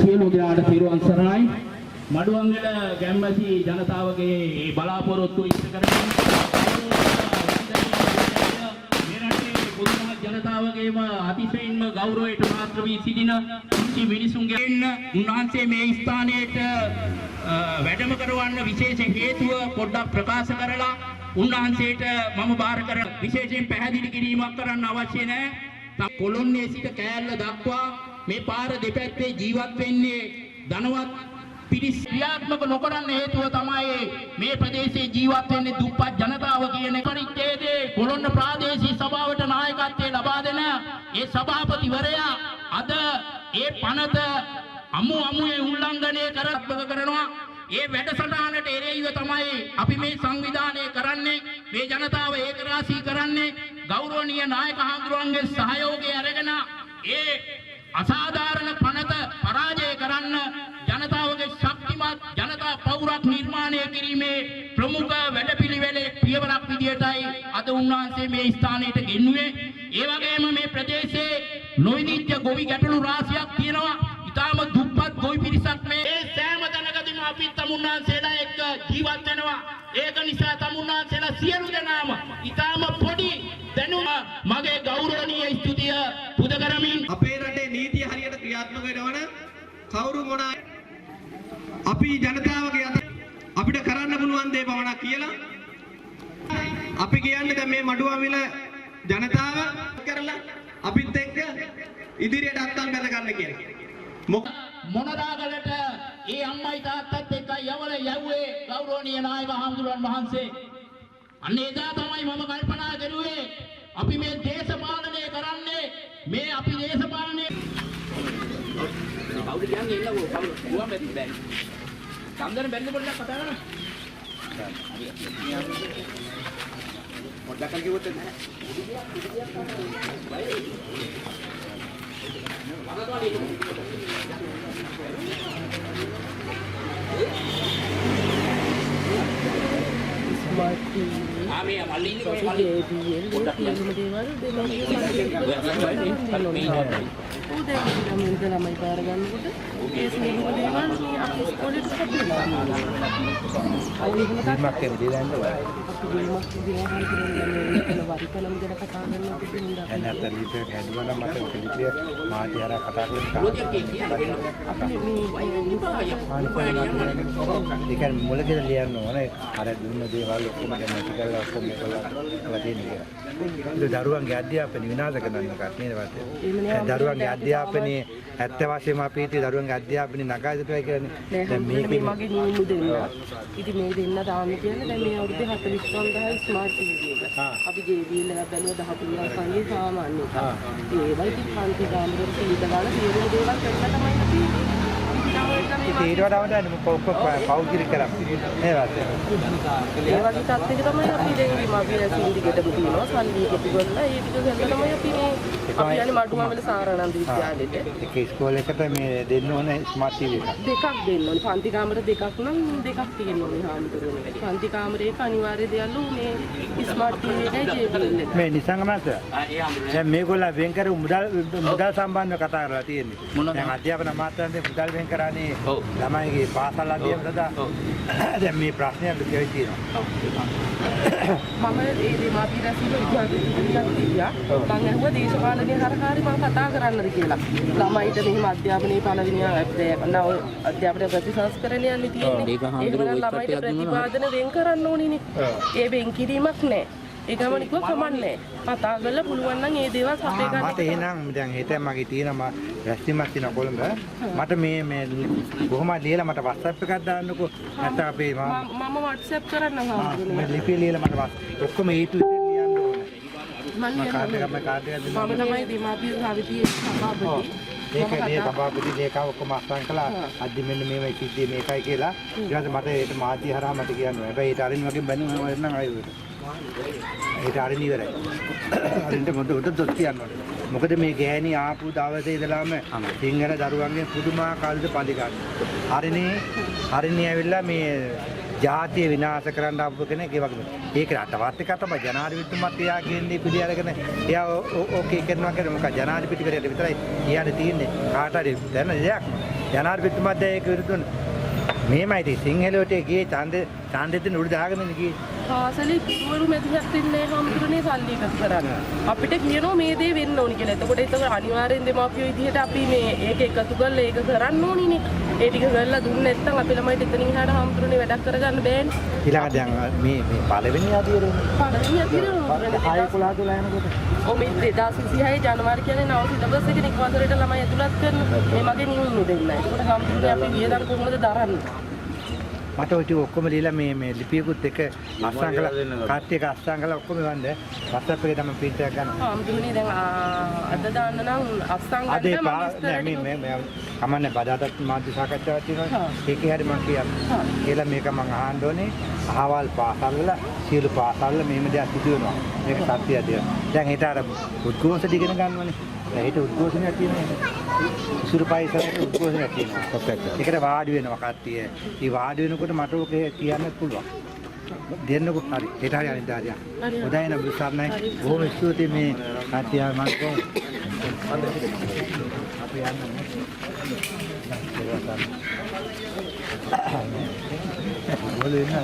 සියලු දෙනාට පිරුවන් සරණයි. මඩුවන්ගල ගැම්මැසි ජනතාවගේ බලාපොරොත්තු ඉෂ්ට කරගෙන ජනතාවගේම අතිශයින්ම ගෞරවයට පාත්‍ර වී සිටින කුංචි මිනිසුන්ගේ උන්වහන්සේ මේ ස්ථානයට වැඩම කරවන්න විශේෂ හේතුව පොඩ්ඩක් ප්‍රකාශ කරලා උන්වහන්සේට මම බාර කර විශේෂයෙන් පැහැදිලි කිරීමක් කරන්න අවශ්‍ය නැහැ. කොළොන්නේ සිට කෑල්ල දක්වා මේ පාර දෙපැත්තේ ජීවත් වෙන්නේ ධනවත් පිරිස් ක්‍රියාත්මක නොකරන්න හේතුව තමයි මේ ප්‍රදේශයේ ජීවත් වෙන්නේ දුප්පත් ජනතාව කියන පරිච්ඡේදයේ කොළොන්න ප්‍රාදේශීය සභාවට නායකත්වය ලබා දෙන ඒ සභාපතිවරයා අද ඒ පනත අමුයේ උල්ලංඝනය කරනවා. ඒ වැඩසටහනට එරෙහිව තමයි අපි මේ සංවිධානය කරන්නේ. මේ ජනතාව ඒකරාශී කරන්නේ ගෞරවනීය නායක හඳුරන්ගේ සහයෝගය අරගෙන ඒ අසාධාරණ පනත පරාජය කරන්න ජනතාවගේ ශක්තිමත් ජනතා පෞරක් නිර්මාණය කිරීමේ ප්‍රමුඛ වැඩපිළිවෙලේ පියවරක් විදියටයි අද උන්වහන්සේ මේ ස්ථානයට ගෙන්නුවේ. ඒ වගේම මේ ප්‍රදේශයේ නොවිනිච්ච ගොවි ගැටලු රාශියක් තියෙනවා. ඊටාම දුප්පත් ගොවි පිරිසක් මේ සෑම තැනකදීම අපි තමුන්වහන්සේලා එක්ක ජීවත් වෙනවා. ඒක නිසා තමුන්වහන්සේලා සියලු දෙනාම ඊටාම පොඩි දැනුම මගේ ගෞරවනීය ස්තුතිය පුද කරමින් අපේ රටේ නීතිය හරියට ක්‍රියාත්මක වෙනවන කවුරු මොන අපි ජනතාවගේ අත අපිට කරන්න පුළුවන් දේ පමණක් කියලා අපි කියන්නේ දැන් මේ මඩුවවිල ජනතාව කරලා අපිත් එක්ක ඉදිරියට අත්අල් බැඳ ගන්න කියලා. මොනරාගලට ඒ අම්මයි තාත්තත් එක්ක යවල යව්වේ ගෞරවනීය නායක හඳුරන් වහන්සේ. අන්න එදා තමයි මම කල්පනා කරුවේ අපි මේ දේශපාලනය කරන්නේ මේ අපි දේශපාලනය කවුද කියන්නේ ඉන්නකෝ කවුද ගුවන් බැරි බැරි සම්දන බැරිද පොඩ්ඩක් කතා කරන්න පොඩ්ඩක් කිව්වොත් මේ මල්ලි ඉන්නේ කොහේ මල්ලි පොඩ්ඩක් කියන්න දේවල් උදේ ළමයි පාර ගන්නකොට ඒ සියලුම දේවල් මේ අපි ඉස්කෝලේට සබ්බිලා අයින් එහෙම තාක්ෂණයක් කියලා දෙන්න ඕනේ. අපි දෙලමක් දිනවා හරියට වරිකලම් ගැන කතා කරනවා කිව්වා. නැත්නම් ලිපේ හැදුවා නම් මට ලිපේ මාධ්‍යහාර කතා කරලා ඒක මුලකේ ලියන්න ඕනේ. අර දුන්න දේවල් ඔක්කොම දැන් නැති කරලා ඔක්කොම මේකලා තියෙනවා. ඒක දරුවන්ගේ අධ්‍යාපනය විනාශ කරන එකක් නේද වාත්තේ. දරුවන්ගේ අධ්‍යාපනයේ ඇත්ත වශයෙන්ම අපි හිතේ දරුවන්ගේ අධ්‍යාපනය නගා යුතුයි කියන්නේ. දැන් මේකේ මගේ නියුණු දෙන්න. ඉතින් මේ දෙන්න දාන්න කියන්නේ දැන් මේ අවුරුද්දේ 45,000 ස්මාර්ට් ටීවී එක. අපි ගේ බීල් එකක් බැලුවා 10 සංගේ සාමාන්‍ය එක. ඒවයි ඉතින් පන්ති ගාමවල සීත දාලා සියලුම දේවල් කරලා තමයි අපි ඊට වඩා පෞද්ගලික කරා මේ වාත්තේ. ඒ වගේ තත්ත්වයක තමයි අපි දැන් මාගේ සින්දිකේට පුතිනවා සල්ලි එකතු කරලා ඒ ටික ගන්න තමයි අපි මේ යන්නේ මඩුවවල සාරානන්ද විද්‍යාලෙට. ඒක ඉස්කෝලේ එකට මේ දෙන්න ඕනේ ස්මාර්ට් ටීවී එකක්. දෙකක් දෙන්න ඕනේ. පන්ති කාමර දෙකක් නම් දෙකක් තියෙන්න ඕනේ හාමුදුරුවනේ. පන්ති කාමරයක අනිවාර්ය දෙයල්ලු මේ ස්මාර්ට් ටීවී එකයි ජේබීල් එක. මේ නිසංගමත. දැන් මේගොල්ලෝ වෙන් කර මුදල් සම්බන්ධව කතා කරලා තියෙන්නේ. දැන් අධ්‍යාපන අමාත්‍යාංශයේ මුදල් වෙන් කරානේ ළමයිගේ පාසල් අධ්‍යයනය සඳහා. දැන් මේ ප්‍රශ්නයක් තියෙනවා. මම ඒ දෙමාපිය රැසින විද්‍යාර්ථීන්ට කිව්වා මම අහුවා දේශපාලනයේ හරහාරි මම කතා කරන්නද කියලා. ළමයිට මෙහෙම අධ්‍යාපනයේ පළවෙනි අධ්‍යාපන ප්‍රතිසංස්කරණයන්නේ තියෙන්නේ. ඒකවල ළමයිට ප්‍රතිපාදන වෙන් කරන්න ඕනිනේ. ඒ වෙන් කිරීමක් නැහැ. ඒ ගමන කිව්ව කමන්නේ. කතා කරලා පුළුවන් නම් ඒ දේවල් අපේ ගන්න. මට එහෙනම් දැන් හෙට මගේ තියෙනවා රැස්තිමක් තියෙනවා කොළඹ. මට මේ කොහොමද ලියලා මට WhatsApp එකක් දාන්නකෝ. නැත්නම් අපේ මම WhatsApp කරන්නම් හාමුදුරනේ. මේ ලිපිය ලියලා මට ඔක්කොම ඊට ලියන්න ඕනේ. මම තමයි දීමාපිය සමිතියේ සභාපති. ඒක මේ සභාපති ලේකම් ඔක්කොම අස්තන් කළා. අද්දි මෙන්න මේවයි සිද්ධිය මේකයි කියලා. ඊට පස්සේ මට ඒක මාධ්‍ය හරහා මට කියන්න. හැබැයි ඊට අරින් වගේ බැනුම නම් ආයෙත්. ඊට අරින් ඉවරයි. අරින්ට මොකද දොස් කියන්න ඕනේ. මොකද මේ ගෑණි ආපු දවසේ ඉඳලාම සිංහල දරුවන්ගෙන් පුදුමාකාර විදිහට පඳි ගන්නවා. හරිනේ ඇවිල්ලා මේ ජාතිය විනාශ කරන්න ආපු කෙනෙක් ඒ වගේ. ඒක රටවත් එක තමයි ජනාධිපතිතුමත් එයා කියන්නේ පිළි අරගෙන එයා ඕකේ කරනවා කියන්නේ මොකක්ද ජනාධිපතිවරයාට විතරයි එයාට තියෙන්නේ කාට හරි දැන දෙයක්. ජනාධිපතිතුමත් ඒක විරුද්ධව මේමයි ඉතින් සිංහලෝට ගියේ ඡන්දෙත් උඩ දාගෙන ගියේ. පාසලේ පිටුවරු මැදිහත් ඉන්නේ හැමතුරුනේ සල්ලි එකතු කරන්න. අපිට කියනවා මේ දේ වෙන්න ඕනි කියලා. එතකොට ඒක අනිවාර්යෙන් දෙමාපියෝ විදිහට අපි මේ ඒක එකතු කරලා ඒක කරන්න ඕනිනේ. ඒ ටික කරලා දුන්නේ නැත්නම් අපේ ළමයිට එතනින් එහාට හැමතුරුනේ වැඩක් කරගන්න බෑනේ. ඊළඟ දැන් මේ පළවෙනි අදියරේ. පළවෙනි අදියරේ 6 යනකොට. ඔව් මේ 2026 ජනවාරි කියන්නේ නව සිලබස් එකේ නික් වසරේට ළමයි ඇතුළත් කරන මේ මගේ නියුණු දෙන්නයි. ඒකට හැමතුරුනේ අපි වියදම් කොහොමද දරන්නේ? මට ඔය ටික ඔක්කොම ලියලා මේ ලිපියකුත් එක අස්සම් කළා කාට් එක අස්සම් කළා ඔක්කොම ගන්න WhatsApp එකේ තමයි print එකක් ගන්න. හාමුදුරනේ දැන් අද දාන්න නම් අස්සම් ගන්න මම මේ කමන්නේ බදාදත් මාධ්‍ය සාකච්ඡාවක් තියෙනවා. ඒකේ හරි මම කියන්න. කියලා මේක මම අහන්න ඕනේ. අහවල් පාසල් වල සියලු පාසල් වල මේම දෙයක් සිදු වෙනවා. මේක සත්‍යයද? දැන් හිට අර උද්ඝෝෂණ දිගෙන ගන්නවනේ. දැන් හිට උද්ඝෝෂණයක් තියෙනවා. ඉසුරුපයිසරට උද්ඝෝෂණයක් තියෙනවා. ඒකට වාඩි වෙනවා කට්ටිය. ඒ වාඩි වෙනකොට මට ඔක කියන්න පුළුවන්. දෙන්නකො හරි. ඒට හරි අනිත් ආරිය. හොඳයි නේද බුසාරණයි. බොහොම ස්තුතියි මේ කට්ටිය මම අපි යන්නේ. बोले ना